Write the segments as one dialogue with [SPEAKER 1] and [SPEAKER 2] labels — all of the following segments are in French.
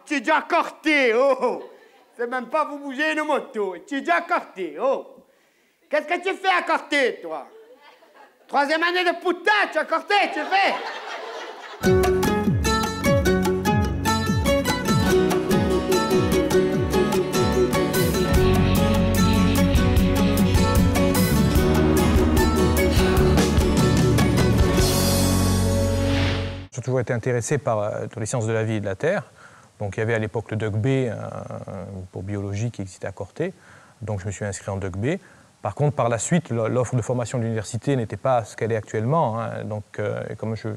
[SPEAKER 1] tu es déjà corté, oh. C'est même pas vous bouger une moto, tu es déjà corté, oh. Qu'est-ce que tu fais à Corté, toi? 3e année de putain, tu as Corté, tu fais?
[SPEAKER 2] J'ai toujours été intéressé par les sciences de la vie et de la Terre. Donc il y avait à l'époque le DUCB pour biologie qui existait à Corté. Donc je me suis inscrit en DUCB. Par contre, par la suite, l'offre de formation de l'université n'était pas ce qu'elle est actuellement. Hein. Donc comme je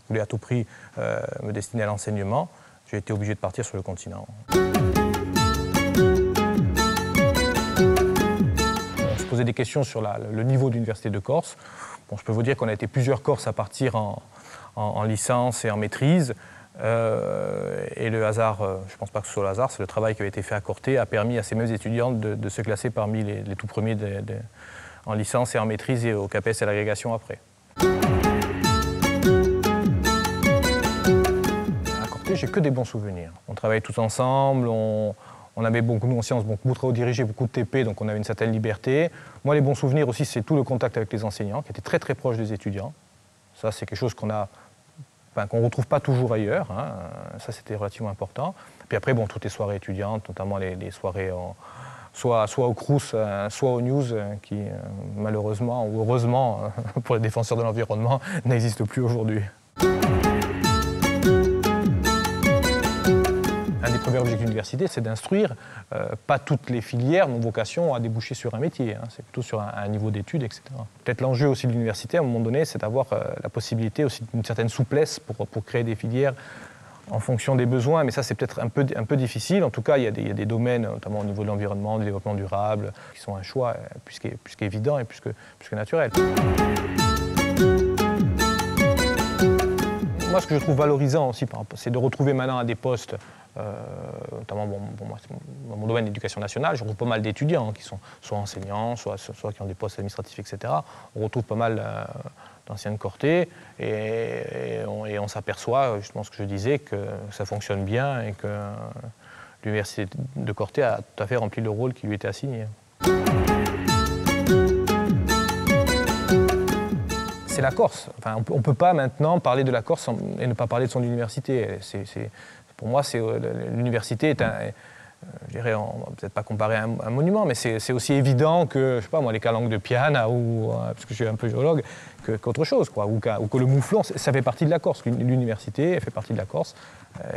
[SPEAKER 2] voulais à tout prix me destiner à l'enseignement, j'ai été obligé de partir sur le continent. On se posait des questions sur le niveau de l'université de Corse. Bon, je peux vous dire qu'on a été plusieurs Corses à partir en licence et en maîtrise. Et le hasard, je ne pense pas que ce soit le hasard, c'est le travail qui avait été fait à Corté, a permis à ces mêmes étudiants de se classer parmi les tout premiers en licence et en maîtrise et au CAPES et à l'agrégation après. À Corté, j'ai que des bons souvenirs. On travaillait tous ensemble, on avait beaucoup, nous en sciences, beaucoup de travaux dirigés, beaucoup de TP, donc on avait une certaine liberté. Moi, les bons souvenirs aussi, c'est tout le contact avec les enseignants, qui étaient très très proches des étudiants. Ça, c'est quelque chose qu'on ne retrouve pas toujours ailleurs, hein. Ça c'était relativement important. Puis après, bon, toutes les soirées étudiantes, notamment les soirées soit au Crous, soit au News, qui malheureusement ou heureusement pour les défenseurs de l'environnement n'existent plus aujourd'hui. Un des premiers objectifs de l'université, c'est d'instruire. Pas toutes les filières n'ont vocation à déboucher sur un métier, hein. C'est plutôt sur un niveau d'études, etc. Peut-être l'enjeu aussi de l'université, à un moment donné, c'est d'avoir la possibilité aussi d'une certaine souplesse pour créer des filières en fonction des besoins. Mais ça, c'est peut-être un peu difficile. En tout cas, il y a des domaines, notamment au niveau de l'environnement, du développement durable, qui sont un choix plus qu'évident et plus que naturel. Moi, ce que je trouve valorisant aussi, c'est de retrouver maintenant à des postes, notamment moi, dans mon domaine d'éducation nationale, je retrouve pas mal d'étudiants qui sont soit enseignants, soit qui ont des postes administratifs, etc. On retrouve pas mal d'anciens de Corté et on s'aperçoit, justement ce que je disais, que ça fonctionne bien et que l'université de Corté a tout à fait rempli le rôle qui lui était assigné. C'est la Corse. Enfin, on ne peut pas maintenant parler de la Corse et ne pas parler de son université. Pour moi, l'université est je dirais, on ne va peut-être pas comparer à un monument, mais c'est aussi évident que, je sais pas moi, les calanques de Piana, parce que je suis un peu géologue, qu'autre chose, quoi, ou que le Mouflon, ça fait partie de la Corse. L'université fait partie de la Corse.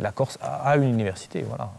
[SPEAKER 2] La Corse a une université, voilà.